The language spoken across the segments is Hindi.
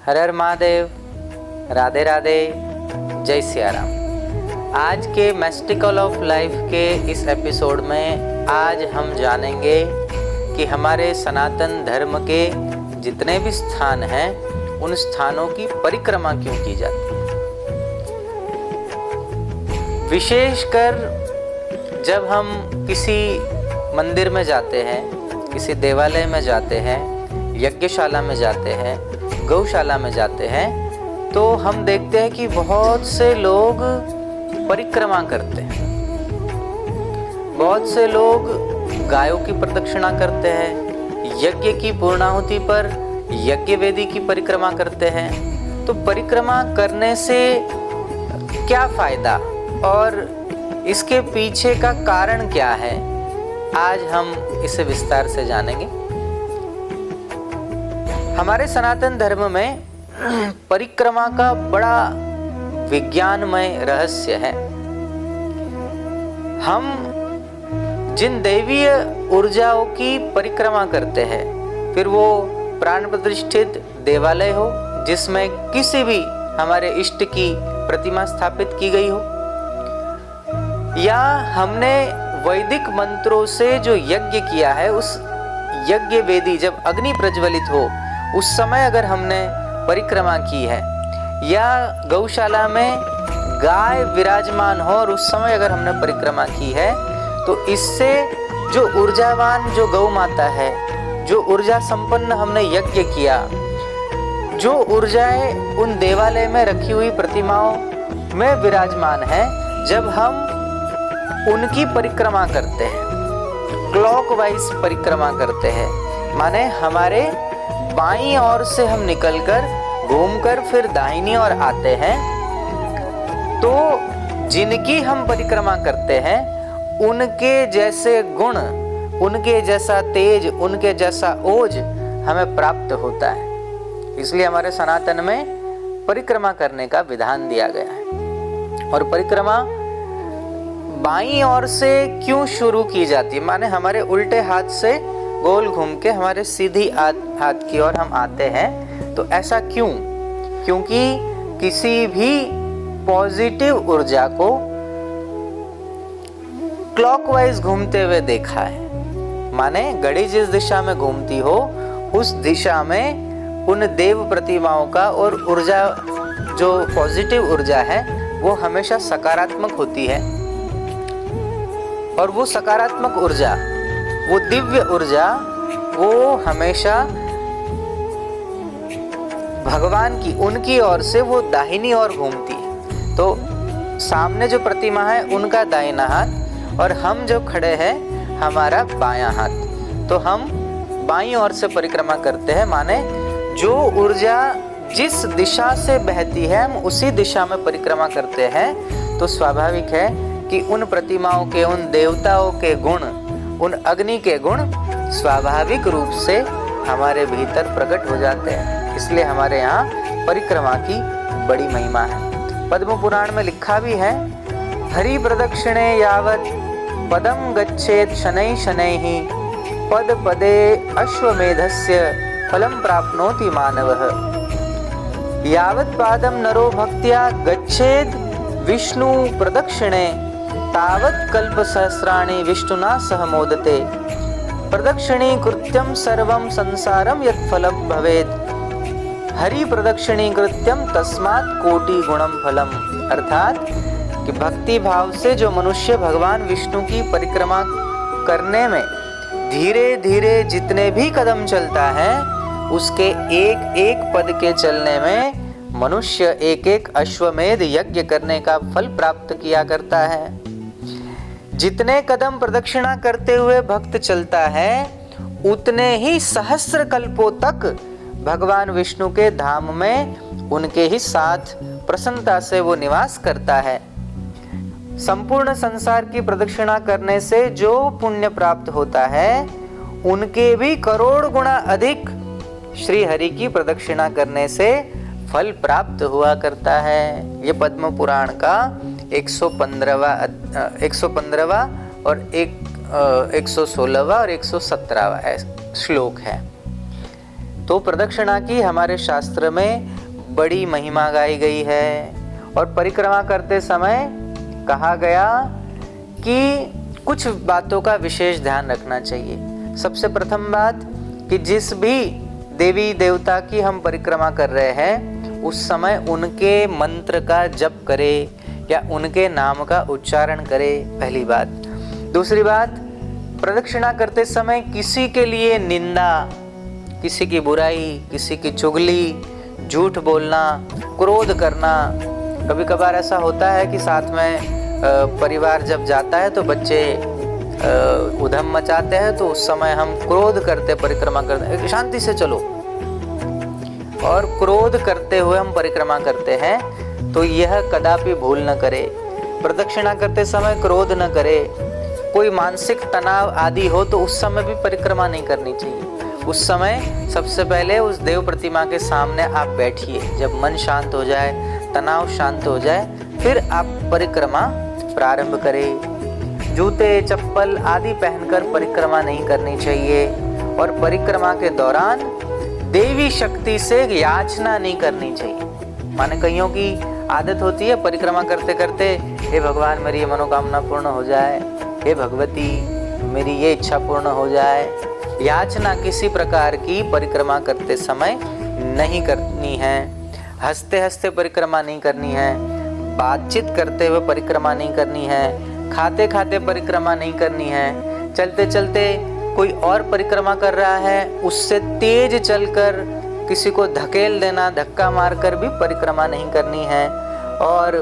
हर हर महादेव, राधे राधे, जय सिया राम। आज के मैस्टिकल ऑफ लाइफ के इस एपिसोड में आज हम जानेंगे कि हमारे सनातन धर्म के जितने भी स्थान हैं उन स्थानों की परिक्रमा क्यों की जाती है। विशेषकर जब हम किसी मंदिर में जाते हैं, किसी देवालय में जाते हैं, यज्ञशाला में जाते हैं, गौशाला में जाते हैं, तो हम देखते हैं कि बहुत से लोग परिक्रमा करते हैं। बहुत से लोग गायों की प्रदक्षिणा करते हैं, यज्ञ की पूर्णाहुति पर यज्ञ वेदी की परिक्रमा करते हैं। तो परिक्रमा करने से क्या फायदा और इसके पीछे का कारण क्या है, आज हम इसे विस्तार से जानेंगे। हमारे सनातन धर्म में परिक्रमा का बड़ा विज्ञानमय रहस्य है। हम जिन दैवीय ऊर्जाओं की परिक्रमा करते हैं, फिर वो प्राण प्रतिष्ठित देवालय हो जिसमें किसी भी हमारे इष्ट की प्रतिमा स्थापित की गई हो, या हमने वैदिक मंत्रों से जो यज्ञ किया है उस यज्ञ वेदी जब अग्नि प्रज्वलित हो उस समय अगर हमने परिक्रमा की है, या गौशाला में गाय विराजमान हो और उस समय अगर हमने परिक्रमा की है, तो इससे जो ऊर्जावान जो गौ माता है, जो ऊर्जा संपन्न हमने यज्ञ किया, जो ऊर्जाएं उन देवालय में रखी हुई प्रतिमाओं में विराजमान है, जब हम उनकी परिक्रमा करते हैं, क्लॉकवाइज परिक्रमा करते हैं, माने हमारे बाईं ओर से हम निकलकर घूमकर फिर दाहिनी ओर आते हैं, तो जिनकी हम परिक्रमा करते हैं उनके जैसे गुण, उनके जैसा तेज, उनके जैसा ओज हमें प्राप्त होता है। इसलिए हमारे सनातन में परिक्रमा करने का विधान दिया गया है। और परिक्रमा बाईं ओर से क्यों शुरू की जाती है, माने हमारे उल्टे हाथ से गोल घूम के हमारे सीधी हाथ की ओर हम आते हैं। तो ऐसा क्यों? क्योंकि किसी भी पॉजिटिव ऊर्जा को क्लॉकवाइज घूमते हुए देखा है, माने घड़ी जिस दिशा में घूमती हो उस दिशा में उन देव प्रतिमाओं का और ऊर्जा जो पॉजिटिव ऊर्जा है वो हमेशा सकारात्मक होती है। और वो सकारात्मक ऊर्जा, वो दिव्य ऊर्जा, वो हमेशा भगवान की, उनकी ओर से वो दाहिनी ओर घूमती है। तो सामने जो प्रतिमा है उनका दाहिना हाथ और हम जो खड़े हैं हमारा बायां हाथ, तो हम बाईं ओर से परिक्रमा करते हैं। माने जो ऊर्जा जिस दिशा से बहती है हम उसी दिशा में परिक्रमा करते हैं। तो स्वाभाविक है कि उन प्रतिमाओं के, उन देवताओं के गुण, उन अग्नि के गुण स्वाभाविक रूप से हमारे भीतर प्रकट हो जाते हैं। इसलिए हमारे यहाँ परिक्रमा की बड़ी महिमा है। पद्म पुराण में लिखा भी है, हरि प्रदक्षिणे यावत् पदम गच्छेत् शनैः शनैः पद पदे अश्वमेधस्य फलं प्राप्नोति मानवः। यावत् पादं नरो भक्त्या गच्छेत् विष्णु प्रदक्षिणे तावत् कल्पसहस्राणि विष्णुना सह मोदते। प्रदक्षिणी कृत्यं सर्वं संसारं यत् फलं भवेत् हरि प्रदक्षिणी कृत्यं तस्मात् कोटि गुणं फलम। अर्थात कि भक्ति भाव से जो मनुष्य भगवान विष्णु की परिक्रमा करने में धीरे धीरे जितने भी कदम चलता है, उसके एक एक पद के चलने में मनुष्य एक एक अश्वमेध यज्ञ करने का फल प्राप्त किया करता है। जितने कदम प्रदक्षिणा करते हुए भक्त चलता है उतने ही सहस्र कल्पों तक भगवान विष्णु के धाम में उनके ही साथ प्रसन्नता से वो निवास करता है। संपूर्ण संसार की प्रदक्षिणा करने से जो पुण्य प्राप्त होता है उनके भी करोड़ गुना अधिक श्री हरि की प्रदक्षिणा करने से फल प्राप्त हुआ करता है। ये पद्म पुराण का 115वां और 116वां और 117वां श्लोक है। तो प्रदक्षिणा की हमारे शास्त्र में बड़ी महिमा गाई गई है और परिक्रमा करते समय कहा गया कि कुछ बातों का विशेष ध्यान रखना चाहिए। सबसे प्रथम बात कि जिस भी देवी देवता की हम परिक्रमा कर रहे हैं उस समय उनके मंत्र का जप करे या उनके नाम का उच्चारण करे, पहली बात। दूसरी बात, प्रदक्षिणा करते समय किसी के लिए निंदा, किसी की बुराई, किसी की चुगली, झूठ बोलना, क्रोध करना। कभी कभार ऐसा होता है कि साथ में परिवार जब जाता है तो बच्चे उधम मचाते हैं, तो उस समय हम क्रोध करते परिक्रमा करते, शांति से चलो, और क्रोध करते हुए हम परिक्रमा करते हैं, तो यह कदापि भूल न करे। प्रदक्षिणा करते समय क्रोध न करे। कोई मानसिक तनाव आदि हो तो उस समय भी परिक्रमा नहीं करनी चाहिए। उस समय सबसे पहले उस देव प्रतिमा के सामने आप बैठिए, जब मन शांत हो जाए, तनाव शांत हो जाए, फिर आप परिक्रमा प्रारंभ करें। जूते चप्पल आदि पहनकर परिक्रमा नहीं करनी चाहिए और परिक्रमा के दौरान देवी शक्ति से याचना नहीं करनी चाहिए। माने कईयों की आदत होती है परिक्रमा करते करते, हे भगवान मेरी ये मनोकामना पूर्ण हो जाए, हे भगवती मेरी ये इच्छा पूर्ण हो जाए। याचना किसी प्रकार की परिक्रमा करते समय नहीं करनी है। हंसते हंसते परिक्रमा नहीं करनी है, बातचीत करते हुए परिक्रमा नहीं करनी है, खाते खाते परिक्रमा नहीं करनी है, चलते चलते कोई और परिक्रमा कर रहा है उससे तेज चलकर किसी को धकेल देना, धक्का मारकर भी परिक्रमा नहीं करनी है। और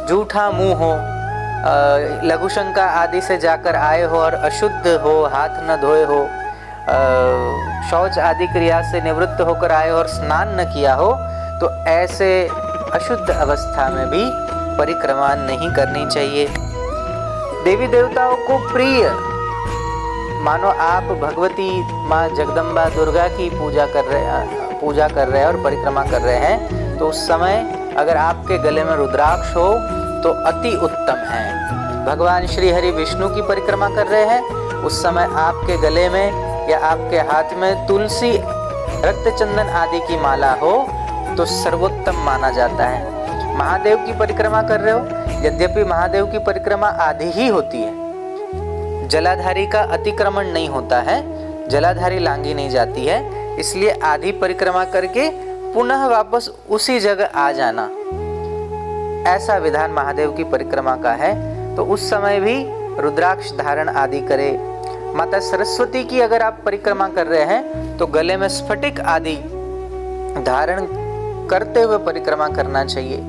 झूठा मुंह हो, लघु शंका आदि से जाकर आए हो और अशुद्ध हो, हाथ न धोए हो, शौच आदि क्रिया से निवृत्त होकर आए हो और स्नान न किया हो, तो ऐसे अशुद्ध अवस्था में भी परिक्रमा नहीं करनी चाहिए। देवी देवताओं को प्रिय मानो आप भगवती माँ जगदम्बा दुर्गा की पूजा कर रहे हैं और परिक्रमा कर रहे हैं, तो उस समय अगर आपके गले में रुद्राक्ष हो तो अति उत्तम है। भगवान श्री हरि विष्णु की परिक्रमा कर रहे हैं, उस समय आपके गले में या आपके हाथ में तुलसी, रक्त चंदन आदि की माला हो तो सर्वोत्तम माना जाता है। महादेव की परिक्रमा कर रहे हो, यद्यपि महादेव की परिक्रमा आधी ही होती है, जलाधारी का अतिक्रमण नहीं होता है, जलाधारी लांगी नहीं जाती है, इसलिए आधी परिक्रमा करके पुनः वापस उसी जगह आ जाना, ऐसा विधान महादेव की परिक्रमा का है। तो उस समय भी रुद्राक्ष धारण आदि करे। माता सरस्वती की अगर आप परिक्रमा कर रहे हैं तो गले में स्फटिक आदि धारण करते हुए परिक्रमा करना चाहिए।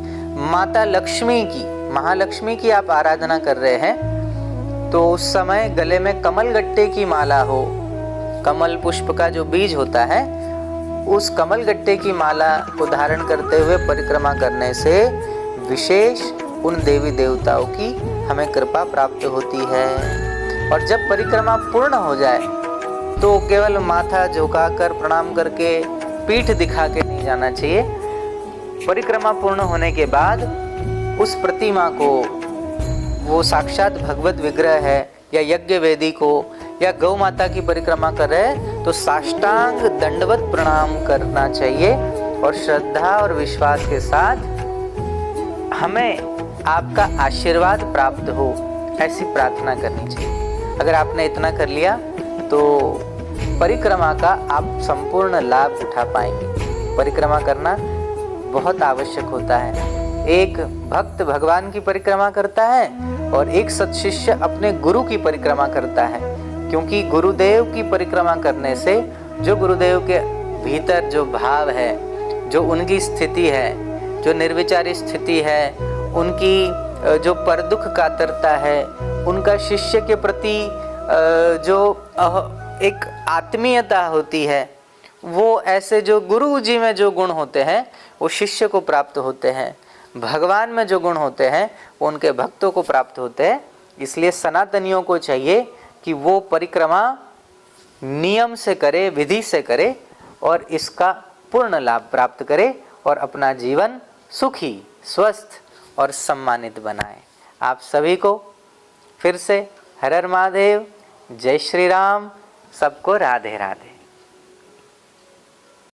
माता लक्ष्मी की, महालक्ष्मी की आप आराधना कर रहे हैं तो उस समय गले में कमल गट्टे की माला हो, कमल पुष्प का जो बीज होता है उस कमल गट्टे की माला को धारण करते हुए परिक्रमा करने से विशेष उन देवी देवताओं की हमें कृपा प्राप्त होती है। और जब परिक्रमा पूर्ण हो जाए तो केवल माथा झुकाकर प्रणाम करके पीठ दिखा के नहीं जाना चाहिए। परिक्रमा पूर्ण होने के बाद उस प्रतिमा को, वो साक्षात भगवत विग्रह है या यज्ञ वेदी को या गौ माता की परिक्रमा कर रहे हैं तो साष्टांग दंडवत प्रणाम करना चाहिए और श्रद्धा और विश्वास के साथ हमें आपका आशीर्वाद प्राप्त हो ऐसी प्रार्थना करनी चाहिए। अगर आपने इतना कर लिया तो परिक्रमा का आप संपूर्ण लाभ उठा पाएंगे। परिक्रमा करना बहुत आवश्यक होता है। एक भक्त भगवान की परिक्रमा करता है और एक सत्शिष्य अपने गुरु की परिक्रमा करता है, क्योंकि गुरुदेव की परिक्रमा करने से जो गुरुदेव के भीतर जो भाव है, जो उनकी स्थिति है, जो निर्विचारी स्थिति है, उनकी जो परदुख कातरता है, उनका शिष्य के प्रति जो एक आत्मीयता होती है, वो ऐसे जो गुरु जी में जो गुण होते हैं वो शिष्य को प्राप्त होते हैं। भगवान में जो गुण होते हैं वो उनके भक्तों को प्राप्त होते हैं। इसलिए सनातनियों को चाहिए कि वो परिक्रमा नियम से करे, विधि से करे और इसका पूर्ण लाभ प्राप्त करे और अपना जीवन सुखी, स्वस्थ और सम्मानित बनाए। आप सभी को फिर से हर हर महादेव, जय श्री राम, सबको राधे राधे।